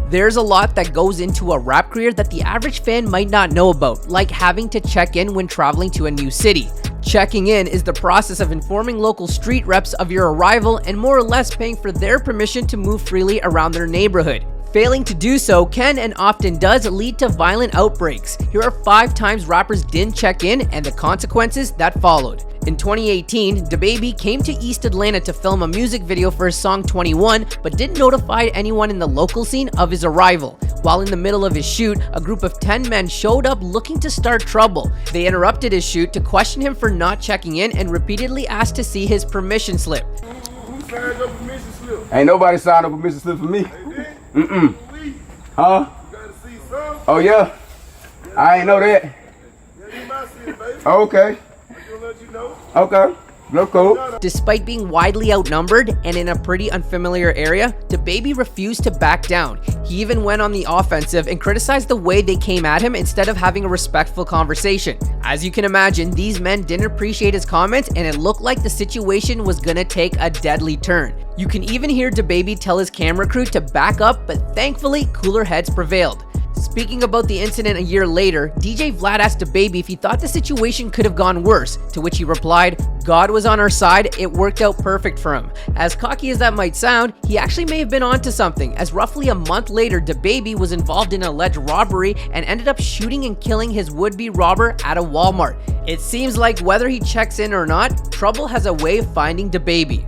There's a lot that goes into a rap career that the average fan might not know about, like having to check in when traveling to a new city. Checking in is the process of informing local street reps of your arrival and more or less paying for their permission to move freely around their neighborhood. Failing to do so can and often does lead to violent outbreaks. Here are 5 times rappers didn't check in and the consequences that followed. In 2018, DaBaby came to East Atlanta to film a music video for his song 21, but didn't notify anyone in the local scene of his arrival. While in the middle of his shoot, a group of 10 men showed up looking to start trouble. They interrupted his shoot to question him for not checking in and repeatedly asked to see his permission slip. Who signed up permission slip? Ain't nobody signed up permission slip for me. Mm-mm. Huh? You gotta see some. Oh yeah? I ain't know that. Yeah, you might see it, baby. Okay. I'm gonna let you know. Okay. Look cool. Despite being widely outnumbered and in a pretty unfamiliar area, DaBaby refused to back down. He even went on the offensive and criticized the way they came at him instead of having a respectful conversation. As you can imagine, these men didn't appreciate his comments and it looked like the situation was gonna take a deadly turn. You can even hear DaBaby tell his camera crew to back up, but thankfully, cooler heads prevailed. Speaking about the incident a year later, DJ Vlad asked DaBaby if he thought the situation could have gone worse, to which he replied, "God was on our side, it worked out perfect for him." As cocky as that might sound, he actually may have been onto something, as roughly a month later, DaBaby was involved in an alleged robbery and ended up shooting and killing his would-be robber at a Walmart. It seems like whether he checks in or not, trouble has a way of finding DaBaby.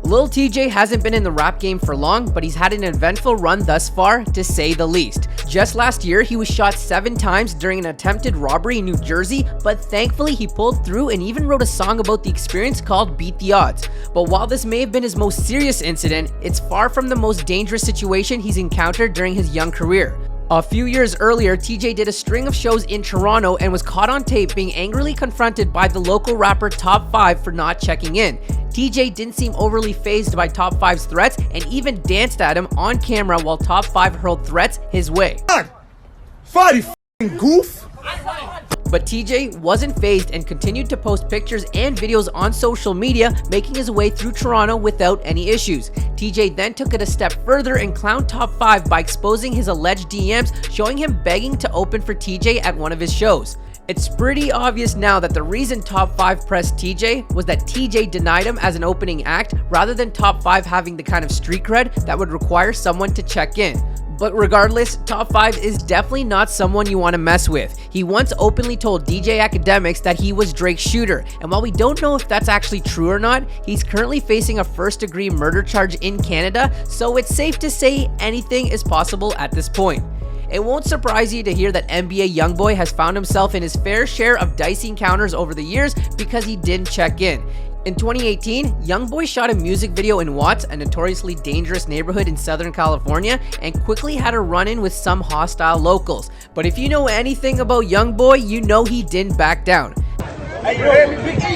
Lil Tjay hasn't been in the rap game for long, but he's had an eventful run thus far, to say the least. Just last year, he was shot 7 times during an attempted robbery in New Jersey, but thankfully he pulled through and even wrote a song about the experience called Beat the Odds. But while this may have been his most serious incident, it's far from the most dangerous situation he's encountered during his young career. A few years earlier, Tjay did a string of shows in Toronto and was caught on tape being angrily confronted by the local rapper Top 5 for not checking in. Tjay didn't seem overly fazed by Top 5's threats and even danced at him on camera while Top 5 hurled threats his way. Fight, f***ing goof! But Tjay wasn't fazed and continued to post pictures and videos on social media, making his way through Toronto without any issues. Tjay then took it a step further and clowned Top 5 by exposing his alleged DMs, showing him begging to open for Tjay at one of his shows. It's pretty obvious now that the reason Top 5 pressed Tjay was that Tjay denied him as an opening act rather than Top 5 having the kind of street cred that would require someone to check in. But regardless, Top 5 is definitely not someone you want to mess with. He once openly told DJ Academics that he was Drake's shooter, and while we don't know if that's actually true or not, he's currently facing a first-degree murder charge in Canada, so it's safe to say anything is possible at this point. It won't surprise you to hear that NBA YoungBoy has found himself in his fair share of dicey encounters over the years because he didn't check in. In 2018, YoungBoy shot a music video in Watts, a notoriously dangerous neighborhood in Southern California, and quickly had a run-in with some hostile locals. But if you know anything about YoungBoy, you know he didn't back down. Hey, you heard me, Big E? I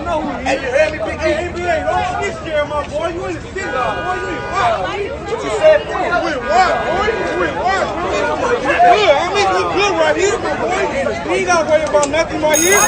know who he is. Hey, you heard me, Big E? NBA, don't get scared, my boy. You in the city, boy. You ain't wild. What you said, boy? You ain't wild, boy. You ain't wild, boy. You good. I mean, you good right here, my boy. You ain't got to worry about nothing right here.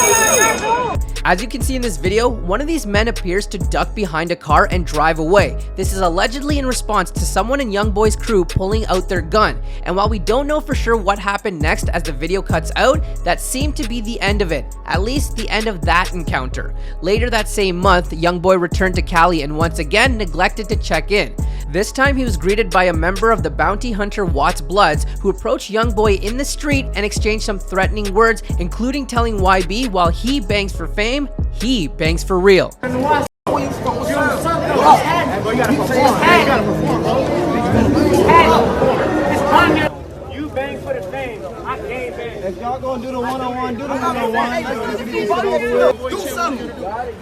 As you can see in this video, one of these men appears to duck behind a car and drive away. This is allegedly in response to someone in YoungBoy's crew pulling out their gun. And while we don't know for sure what happened next as the video cuts out, that seemed to be the end of it. At least the end of that encounter. Later that same month, YoungBoy returned to Cali and once again neglected to check in. This time he was greeted by a member of the bounty hunter Watts Bloods who approached YoungBoy in the street and exchanged some threatening words, including telling YB while he bangs for fame, he bangs for real. You bang for the fame, I can't bang. If y'all gonna do the one-on-one, do the one-on-one. Do something.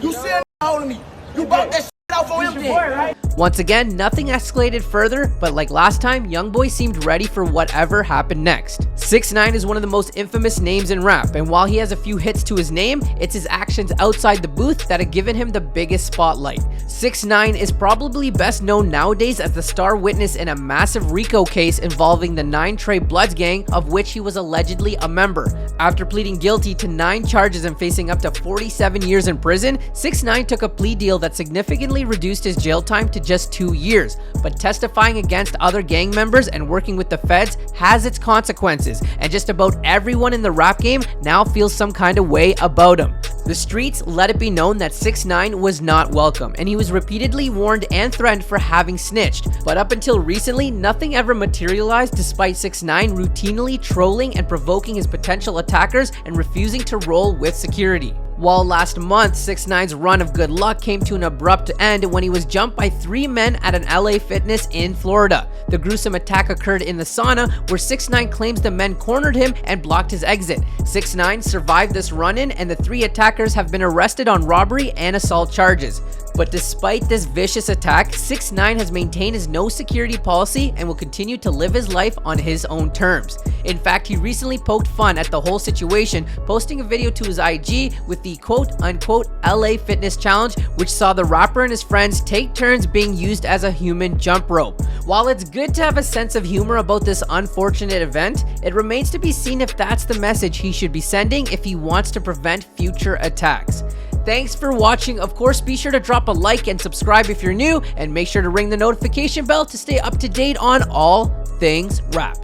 You said holding me. You bought that shit out for him then. Once again, nothing escalated further, but like last time, YoungBoy seemed ready for whatever happened next. 6ix9ine is one of the most infamous names in rap, and while he has a few hits to his name, it's his actions outside the booth that have given him the biggest spotlight. 6ix9ine is probably best known nowadays as the star witness in a massive RICO case involving the 9 Trey Bloods gang, of which he was allegedly a member. After pleading guilty to 9 charges and facing up to 47 years in prison, 6ix9ine took a plea deal that significantly reduced his jail time to just 2 years, but testifying against other gang members and working with the feds has its consequences, and just about everyone in the rap game now feels some kind of way about him. The streets let it be known that 6ix9ine was not welcome, and he was repeatedly warned and threatened for having snitched, but up until recently, nothing ever materialized despite 6ix9ine routinely trolling and provoking his potential attackers and refusing to roll with security. While last month, 6ix9ine's run of good luck came to an abrupt end when he was jumped by 3 men at an LA Fitness in Florida. The gruesome attack occurred in the sauna, where 6ix9ine claims the men cornered him and blocked his exit. 6ix9ine survived this run-in, and the 3 attackers have been arrested on robbery and assault charges. But despite this vicious attack, 6ix9ine has maintained his no security policy and will continue to live his life on his own terms. In fact, he recently poked fun at the whole situation, posting a video to his IG with the quote-unquote LA Fitness Challenge, which saw the rapper and his friends take turns being used as a human jump rope. While it's good to have a sense of humor about this unfortunate event, it remains to be seen if that's the message he should be sending if he wants to prevent future attacks. Thanks for watching. Of course, be sure to drop a like and subscribe if you're new, and make sure to ring the notification bell to stay up to date on all things rap.